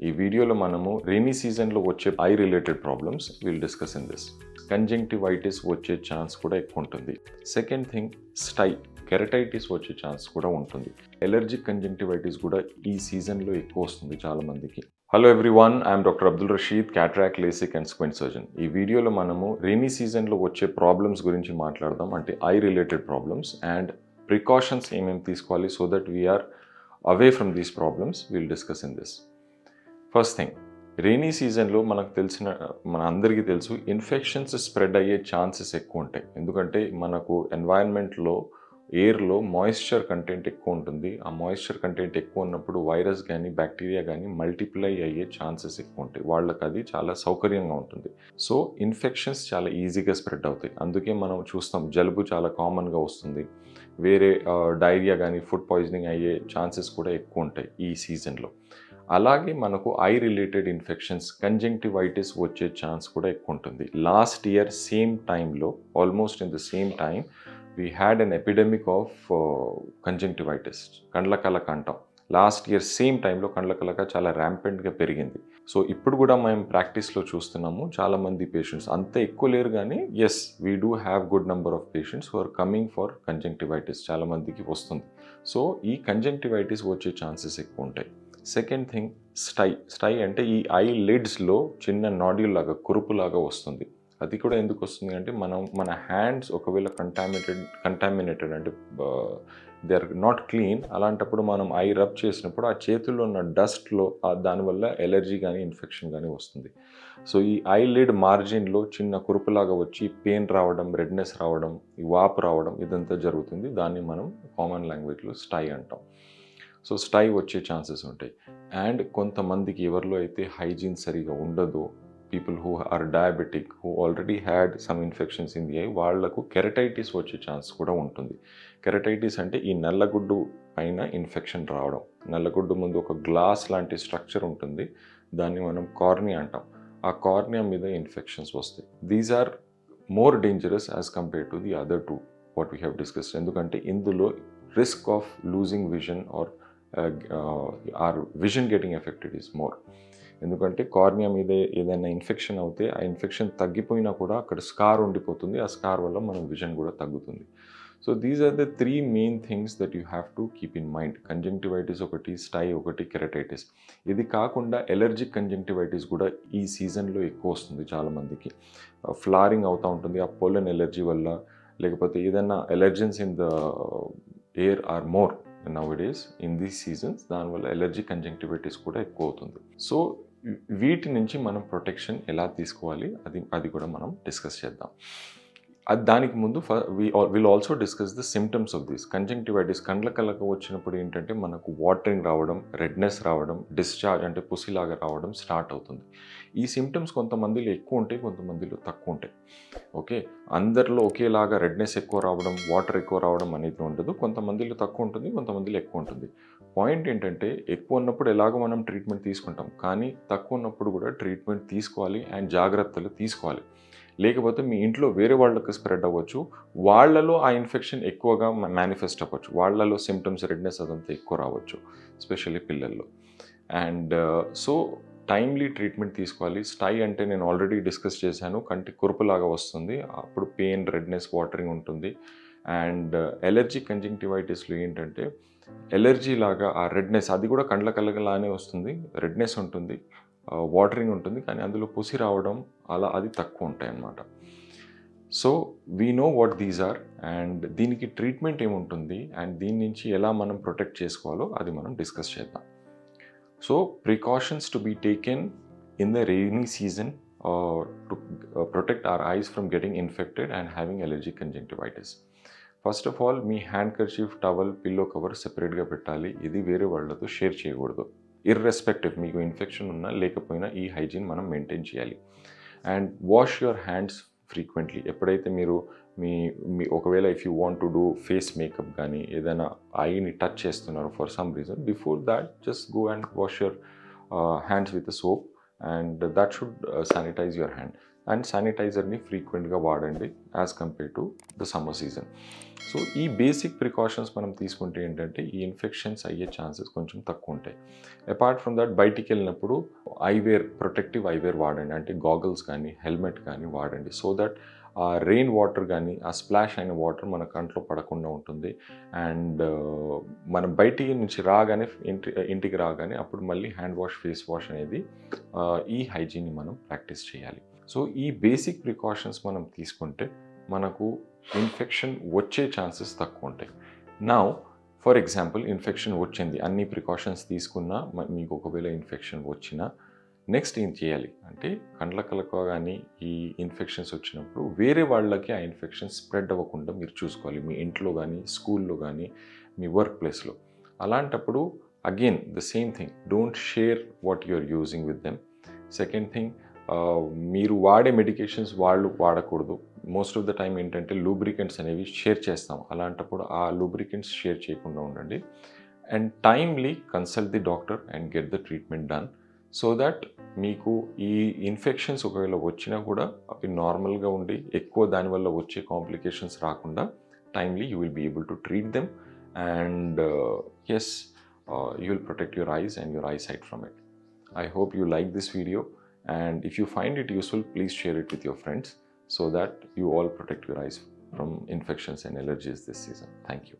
ఈ వీడియోలో మనము రైనీ సీజన్లో వచ్చే I related problems will discuss in this. Conjunctivitis వచ్చే ఛాన్స్ కూడా ఎక్కువ ఉంటుంది. సెకండ్ థింగ్, కెరటైటిస్ వచ్చే ఛాన్స్ కూడా ఉంటుంది. ఎలర్జిక్ కంజంక్టివైటిస్ కూడా ఈ సీజన్లో ఎక్కువ వస్తుంది చాలామందికి. Hello everyone, I'm doctor Abdul Rashid, cataract, LASIK and squint surgeon. ఈ వీడియోలో మనము రైనీ సీజన్లో వచ్చే ప్రాబ్లమ్స్ గురించి మాట్లాడదాం, అంటే eye related problems and precautions ఏమేమి తీసుకోవాలి so that we are away from these problems will discuss in this. First thing, rainy సీజన్లో మన అందరికీ తెలుసు ఇన్ఫెక్షన్స్ స్ప్రెడ్ అయ్యే ఛాన్సెస్ ఎక్కువ ఉంటాయి. ఎందుకంటే మనకు ఎన్వైరన్మెంట్లో ఎయిర్లో మాయిశ్చర్ కంటెంట్ ఎక్కువ ఉంటుంది. ఆ మాయిశ్చర్ కంటెంట్ ఎక్కువ ఉన్నప్పుడు వైరస్ కానీ బ్యాక్టీరియా కానీ మల్టిప్లై అయ్యే ఛాన్సెస్ ఎక్కువ ఉంటాయి. వాళ్ళకి అది చాలా సౌకర్యంగా ఉంటుంది. సో ఇన్ఫెక్షన్స్ చాలా ఈజీగా స్ప్రెడ్ అవుతాయి. అందుకే మనం చూస్తాం జలుబు చాలా కామన్గా వస్తుంది. వేరే డైరియా కానీ ఫుడ్ పాయిజనింగ్ అయ్యే ఛాన్సెస్ కూడా ఎక్కువ ఉంటాయి ఈ సీజన్లో. అలాగే మనకు ఐ రిలేటెడ్ ఇన్ఫెక్షన్స్, కంజంక్టివైటిస్ వచ్చే ఛాన్స్ కూడా ఎక్కువ ఉంటుంది. లాస్ట్ ఇయర్ సేమ్ టైంలో, almost in the same time, we had an epidemic of conjunctivitis, కండ్లకలక అంటాం. లాస్ట్ ఇయర్ సేమ్ టైంలో కండ్లకలక చాలా ర్యాంపెంట్గా పెరిగింది. సో ఇప్పుడు కూడా మేము ప్రాక్టీస్లో చూస్తున్నాము చాలామంది పేషెంట్స్, అంత ఎక్కువ లేరు కానీ yes, we do have good number of patients who are coming for conjunctivitis. చాలామందికి వస్తుంది. సో ఈ కంజంక్టివైటిస్ వచ్చే ఛాన్సెస్ ఎక్కువ ఉంటాయి. సెకండ్ థింగ్, స్టై అంటే ఈ ఐ లిడ్స్లో చిన్న నాడ్యూల్ లాగా, కురుపులాగా వస్తుంది. అది కూడా ఎందుకు వస్తుంది అంటే మన హ్యాండ్స్ ఒకవేళ కంటామినేటెడ్ అంటే దే ఆర్ నాట్ క్లీన్, అలాంటప్పుడు మనం ఐ రబ్ చేసినప్పుడు ఆ చేతుల్లో ఉన్న డస్ట్లో దానివల్ల ఎలర్జీ కానీ ఇన్ఫెక్షన్ కానీ వస్తుంది. సో ఈ ఐ లిడ్ మార్జిన్లో చిన్న కురుపులాగా వచ్చి పెయిన్ రావడం, రెడ్నెస్ రావడం, ఈ వాపు రావడం, ఇదంతా జరుగుతుంది. దాన్ని మనం కామన్ లాంగ్వేజ్లో స్టై అంటాం. సో స్టై వచ్చే ఛాన్సెస్ ఉంటాయి. అండ్ కొంతమందికి ఎవరిలో అయితే హైజీన్ సరిగా ఉండదో, people who are diabetic, who already had some infections in the eye, వాళ్లకు కెరటైటిస్ వచ్చే ఛాన్స్ కూడా ఉంటుంది. కెరటైటిస్ అంటే ఈ నల్లగుడ్డు పైన ఇన్ఫెక్షన్ రావడం. నల్లగుడ్డు ముందు ఒక గ్లాస్ లాంటి స్ట్రక్చర్ ఉంటుంది, దాన్ని మనం కార్నియా అంటాం. ఆ కార్నియా మీద ఇన్ఫెక్షన్స్ వస్తాయి. These are more dangerous as compare to the other two what we have discussed. ఎందుకంటే ఇందులో risk of losing vision or vision getting affected is more. ఎందుకంటే కార్నియా మీద ఏదైనా ఇన్ఫెక్షన్ అవుతే ఆ ఇన్ఫెక్షన్ తగ్గిపోయినా కూడా అక్కడ స్కార్ ఉండిపోతుంది. ఆ స్కార్ వల్ల మన విజన్ కూడా తగ్గుతుంది. So these are the three main things that you have to keep in mind. Conjunctivitis ఒకటి, స్టై ఒకటి, కెరటైటిస్. ఇది కాకుండా ఎలర్జిక్ కంజంక్టివైటిస్ కూడా ఈ సీజన్లో ఎక్కువ వస్తుంది చాలామందికి. ఫ్లారింగ్ అవుతూ ఉంటుంది ఆ పోలన్ ఎలర్జీ వల్ల, లేకపోతే ఏదైనా allergens in the air are more nowadays in these seasons. దానివల్ల ఎలర్జీ కంజంక్టివైటిస్ కూడా ఎక్కువ అవుతుంది. సో వీటి నుంచి మనం ప్రొటెక్షన్ ఎలా తీసుకోవాలి అది కూడా మనం డిస్కస్ చేద్దాం. దానికి ముందు will also discuss the symptoms of this conjunctivitis. కండ్లకలక వచ్చినప్పుడు ఏంటంటే మనకు వాటరింగ్ రావడం, రెడ్నెస్ రావడం, డిశ్చార్జ్ అంటే పుసిలాగా రావడం స్టార్ట్ అవుతుంది. ఈ సిమ్టమ్స్ కొంతమందిలో ఎక్కువ ఉంటాయి, కొంతమందిలో తక్కువ ఉంటాయి. ఓకే, అందరిలో ఒకేలాగా రెడ్నెస్ ఎక్కువ రావడం, వాటర్ ఎక్కువ రావడం అనేది ఉండదు. కొంతమందిలో తక్కువ ఉంటుంది, కొంతమందిలో ఎక్కువ ఉంటుంది. పాయింట్ ఏంటంటే ఎక్కువ ఉన్నప్పుడు ఎలాగో మనం ట్రీట్మెంట్ తీసుకుంటాం, కానీ తక్కువ ఉన్నప్పుడు కూడా ట్రీట్మెంట్ తీసుకోవాలి అండ్ జాగ్రత్తలు తీసుకోవాలి. లేకపోతే మీ ఇంట్లో వేరే వాళ్ళకి స్ప్రెడ్ అవ్వచ్చు, వాళ్ళలో ఆ ఇన్ఫెక్షన్ ఎక్కువగా మేనిఫెస్ట్ అవ్వచ్చు, వాళ్ళలో సిమ్టమ్స్ రెడ్నెస్ అదంతా ఎక్కువ రావచ్చు, ఎస్పెషల్లీ పిల్లల్లో. అండ్ సో టైమ్లీ ట్రీట్మెంట్ తీసుకోవాలి. స్టై అంటే నేను ఆల్రెడీ డిస్కస్ చేశాను, కంటి కురుపులాగా వస్తుంది, అప్పుడు పెయిన్, రెడ్నెస్, వాటరింగ్ ఉంటుంది. అండ్ ఎలర్జీ కంజంక్టివైటిస్లో ఏంటంటే ఎలర్జీ లాగా ఆ రెడ్నెస్, అది కూడా కండ్ల కలగలానే వస్తుంది, రెడ్నెస్ ఉంటుంది, వాటరింగ్ ఉంటుంది, కానీ అందులో పుసి రావడం అది తక్కువ ఉంటాయి అన్నమాట. So we know what these are and దీనికి ట్రీట్మెంట్ ఏముంటుంది అండ్ దీని నుంచి ఎలా మనం ప్రొటెక్ట్ చేసుకోవాలో అది మనం డిస్కస్ చేద్దాం. So precautions to be taken in the rainy season to protect our eyes from getting infected and having allergic conjunctivitis. First of all, మీ handkerchief, towel, pillow cover సెపరేట్గా పెట్టాలి. ఇది వేరే వాళ్ళతో షేర్ చేయకూడదు. ఇర్రెస్పెక్టివ్ మీకు infection ఉన్నా లేకపోయినా ఈ హైజీన్ మనం మెయింటైన్ చేయాలి. And wash your hands frequently. ఎప్పుడైతే మీరు మీ ఒకవేళ if you want to do face makeup కానీ ఏదైనా ఐని టచ్ చేస్తున్నారు for some reason, before that just go and wash your hands with soap and that should sanitize your hand. And శానిటైజర్ని ఫ్రీక్వెంట్గా వాడండి as compare to the summer season. So ఈ basic precautions మనం తీసుకుంటే ఏంటంటే ఈ ఇన్ఫెక్షన్స్ అయ్యే ఛాన్సెస్ కొంచెం తక్కువ ఉంటాయి. అపార్ట్ ఫ్రమ్ దట్ బయటికి వెళ్ళినప్పుడు ఐవేర్, ప్రొటెక్టివ్ ఐవేర్ వాడండి. అంటే గాగల్స్ కానీ హెల్మెట్ కానీ వాడండి. సో దట్ ఆ రెయిన్ వాటర్ కానీ ఆ స్ప్లాష్ అయిన వాటర్ మన కంట్లో పడకుండా ఉంటుంది. అండ్ మనం బయటికి నుంచి రాగానే ఇంటికి రాగానే అప్పుడు మళ్ళీ హ్యాండ్ వాష్, ఫేస్ వాష్ అనేది ఈ హైజీన్ని మనం ప్రాక్టీస్ చేయాలి. సో ఈ బేసిక్ ప్రికాషన్స్ మనం తీసుకుంటే మనకు ఇన్ఫెక్షన్ వచ్చే ఛాన్సెస్ తక్కువ ఉంటాయి. నౌ ఫర్ ఎగ్జాంపుల్ ఇన్ఫెక్షన్ వచ్చింది, అన్ని ప్రికాషన్స్ తీసుకున్నా మీకు ఒకవేళ ఇన్ఫెక్షన్ వచ్చినా నెక్స్ట్ ఏం చేయాలి అంటే కండ్లకలకు కానీ ఈ ఇన్ఫెక్షన్స్ వచ్చినప్పుడు వేరే వాళ్ళకి ఆ ఇన్ఫెక్షన్ స్ప్రెడ్ అవ్వకుండా మీరు చూసుకోవాలి. మీ ఇంట్లో కానీ, స్కూల్లో కానీ, మీ వర్క్ ప్లేస్లో. అలాంటప్పుడు again the same thing, don't share what you are using with them. Second thing, మీరు వాడే మెడికేషన్స్ వాళ్ళు వాడకూడదు. మోస్ట్ ఆఫ్ ద టైం ఏంటంటే లూబ్రికెంట్స్ అనేవి షేర్ చేస్తాం. అలాంటప్పుడు ఆ లూబ్రికెంట్స్ షేర్ చేయకుండా ఉండండి. And timely consult the doctor and get the treatment done. So that మీకు ఈ ఇన్ఫెక్షన్స్ ఒకవేళ వచ్చినా కూడా అవి నార్మల్గా ఉండి ఎక్కువ దానివల్ల వచ్చే కాంప్లికేషన్స్ రాకుండా timely you will be able to treat them. And yes, you will protect your eyes and your eyesight from it. I hope you like this video, and if you find it useful, please share it with your friends so that you all protect your eyes from infections and allergies this season. Thank you.